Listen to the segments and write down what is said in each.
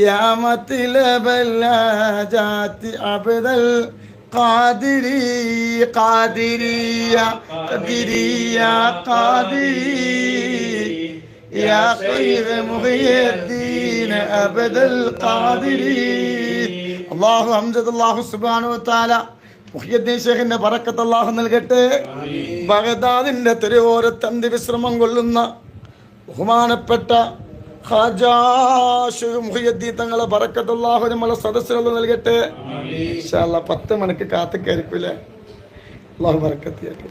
يا مطلب الحاجات عبد القادري قادري يا قادري يا قادري يا خير محي الدين عبد القادري. അള്ളാഹു ഹംദ് അല്ലാഹു സുബ്ഹാനഹു വ തആല മുഹ്യിദ്ദീൻ ശൈഖിന്റെ ബറക്കത്ത് അല്ലാഹു നൽകട്ടെ. ബഗ്ദാദിന്റെ തെരുവോരത്ത് അന്ത്യവിശ്രമം കൊള്ളുന്ന ബഹുമാനപ്പെട്ട ഖാജാ ശൈഖ് മുഹ്യിദ്ദീൻ തങ്ങളെ ബറക്കത്ത് അല്ലാഹു നമ്മളെ സദസ്സിലുള്ള നൽകട്ടെ. ഇൻഷാ അല്ലാഹ് 10 മണിക്ക് കാത്തിക്കായിരിക്കൂലേ. അല്ലാഹു ബറക്കത്ത് ചെയ്യട്ടെ.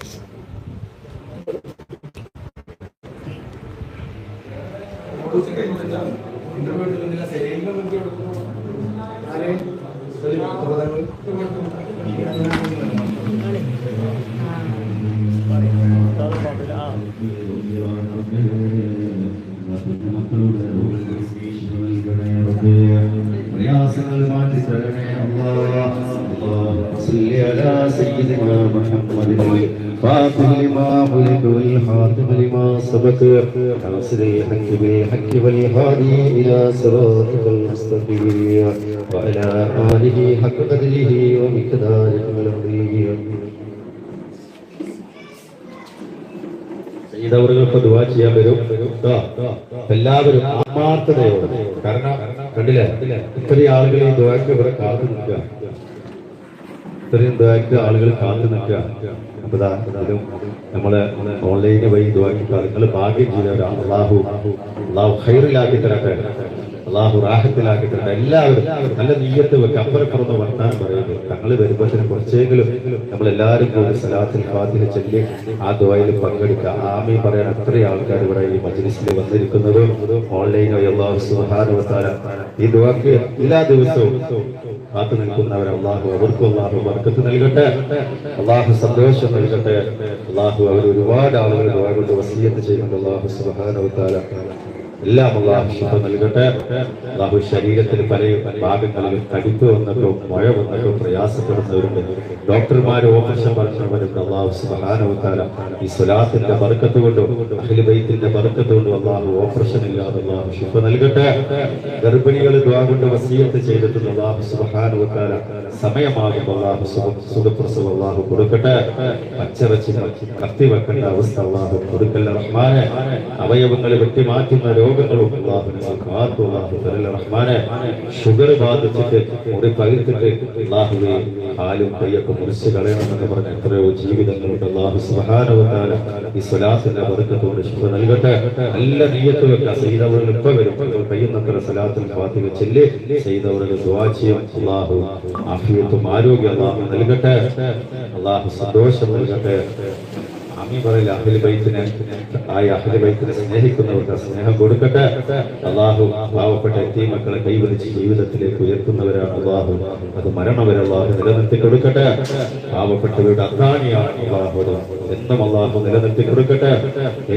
പ്രയാസങ്ങൾ മാറ്റി തരണേ അല്ലാഹ്. صلي على سيدنا محمد فاتح لما ملك والخاتم لما سبق ناصر الحق بالحق والهادي الى صراطك المستقيم وعلى اله حق قدره ومقداره العظيم. സയ്യിദവറുകൾക്ക് ദുആ ചെയ്യാൻ വരും. എല്ലാവരും ആത്മാർത്ഥതയോടെ, കാരണം കണ്ടില്ലേ ഇത്രയും ആളുകൾ ഈ ദുആക്ക് ഇവിടെ കാത്തു നിൽക്കുക, ഇത്രയും ദുആക്ക് ആളുകൾ കാത്തു നിൽക്കുക. അപ്പൊ ഇതിലും നമ്മള് ഓൺലൈന് വഴി ദുആക്ക് നിങ്ങൾ ഭാഗ്യം ചെയ്തവരാണ്. അള്ളാഹു ഖൈറിലാക്കി തരട്ടെ, അള്ളാഹു റാഹത്തിലാക്കി തരട്ടെ. എല്ലാവരും നല്ല നീയത്ത് വെക്കുക. അപ്പുറപ്പുറന്ന് വർത്താനം പറയുന്നത് തങ്ങൾ വരുമ്പോഴത്തേനും കുറച്ചെങ്കിലും നമ്മളെല്ലാവരും കൂടി സലാത്തുൽ ഫാത്തിഹ ചൊല്ലി ആ ദുആയിൽ പങ്കെടുക്കുക. ആമീൻ പറയാൻ അത്രയും ആൾക്കാർ ഇവിടെ ഈ മജ്ലിസിൽ വന്നിരിക്കുന്നത്. ഓൺലൈൻ വഴി അല്ലാഹു സുബ്ഹാനഹു വ തആല ഈ ദുആക്ക് എല്ലാ ദിവസവും കാത്തു നിൽക്കുന്നവർ അള്ളാഹു അവർക്കും അള്ളാഹു ബർക്കത്ത് നൽകട്ടെ, അള്ളാഹു സന്തോഷം നൽകട്ടെ. അള്ളാഹു അവർ ഒരുപാട് ആളുകൾ ദുആ കൊണ്ട് വസിയത്ത് ചെയ്യുന്നുണ്ട്. അള്ളാഹു സുബ്ഹാനഹു വ തആല എല്ലാം അള്ളാഹു ശിഫ നൽകട്ടെ. അള്ളാഹു ശരീരത്തിൽ പല ഭാഗങ്ങളിലും തടിപ്പ് വന്നിട്ടോ മഴ വന്നിട്ടോ പ്രയാസപ്പെടുന്നവരുണ്ട്, ഡോക്ടർമാർ ഓപ്പറേഷൻ പറഞ്ഞവരുണ്ട്. അള്ളാഹു സുബ്ഹാനഹു വ തആല ഈ സ്വലാത്തിന്റെ ബർക്കത്ത് കൊണ്ടും അഹ്ലു ബൈത്തിന്റെ ബർക്കത്ത് കൊണ്ടും അള്ളാഹു ഓപ്പറേഷൻ ഇല്ലാതെ അള്ളാഹു ശിഫ നൽകട്ടെ. ഗർഭിണികൾ ദുആ കൊണ്ട് വസിയത്ത് ചെയ്തിട്ടുണ്ട്. അള്ളാഹു സുബ്ഹാനഹു വ തആല സമയമാകുമ്പോൾ അള്ളാഹു സുഖപ്രസവം അള്ളാഹു കൊടുക്കട്ടെ. പച്ചിറച്ചി കത്തി വെക്കേണ്ട അവസ്ഥ അള്ളാഹു കൊടുക്കല്ല റഹ്മാനെ. അവയവങ്ങൾ വെട്ടിമാറ്റുന്ന രോഗങ്ങളും റഹ്മാനെ. ഷുഗർ ബാധിച്ചിട്ട് ഒരു പകുത്തിട്ട് അള്ളാഹുവെ കാലും കൈയൊക്കെ മുറിച്ച് കളയണമെന്ന് പറഞ്ഞ എത്രയോ ജീവിതങ്ങളുണ്ട്. അള്ളാഹു സുബ്ഹാനഹു വ തആല ഈ സ്വലാത്തിന്റെ ബർക്കത്തോട് ശിഫ നൽകട്ടെ. നല്ല നിയ്യത്ത് വെക്കുക. സയ്യിദവറുകൾ ഇപ്പൊ വരും, കഴിയുന്നത്ര സ്വലാത്തുൽ ഫാത്തിഹ ചൊല്ലി സയ്യിദവറുകൾ ദുആ ചെയ്യും. അള്ളാഹു ആഫിയത്തും ആരോഗ്യം അള്ളാഹു നൽകട്ടെ, അള്ളാഹു സന്തോഷം നൽകട്ടെ. ആമീൻ പറയില്ല. അഹ്ലു ബൈത്തിനെ സ്നേഹിക്കുന്നവർക്ക് സ്നേഹം കൊടുക്കട്ടെ. അള്ളാഹു പാവപ്പെട്ട യതീമക്കളെ കൈവരിച്ച് ജീവിതത്തിലേക്ക് ഉയർത്തുന്നവരാണ്. അള്ളാഹു അത് മരണം വരെ അള്ളാഹു നിലനിർത്തി കൊടുക്കട്ടെ. പാവപ്പെട്ടവരുടെ അത്താണിയാണ് അള്ളാഹു എന്നും അള്ളാഹു നിലനിർത്തി കൊടുക്കട്ടെ.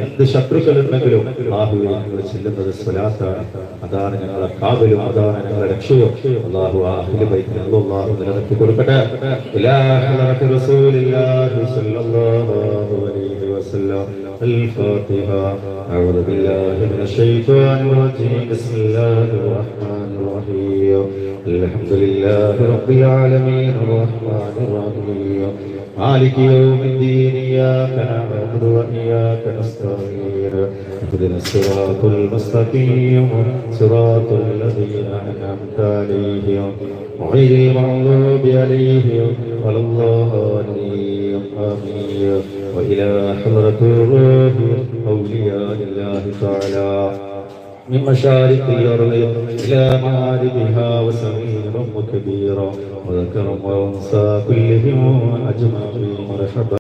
എന്ത് ശത്രുക്കളുണ്ടെങ്കിലും അള്ളാഹുവെ ഞങ്ങൾ ചെല്ലുന്നത് സ്വലാത്താണ്, അതാണ് ഞങ്ങളെ കാവലും, അതാണ് ഞങ്ങളെ രക്ഷയും. അള്ളാഹു അഹ്ലു ബൈത്തിനെ അള്ളാഹു നിലനിർത്തി കൊടുക്കട്ടെ. الفاتحة. أعوذ بالله من الشيطان الرجيم. بسم الله الرحمن الرحيم. الحمد لله رب العالمين الرحمن الرحيم مالك يوم الدين. إياك نعبد وإياك نستعين. اهدنا الصراط المستقيم صراط الذين أنعمت عليهم غير المغضوب عليهم ولا الضالين. آمين. وإلى حضرة الروح أولياء الله تعالى من مشارق الأرض إلى مغاربها وصغيرا وكبيرا وذكرا وأنثى كلهم أجمعين. مرحبا.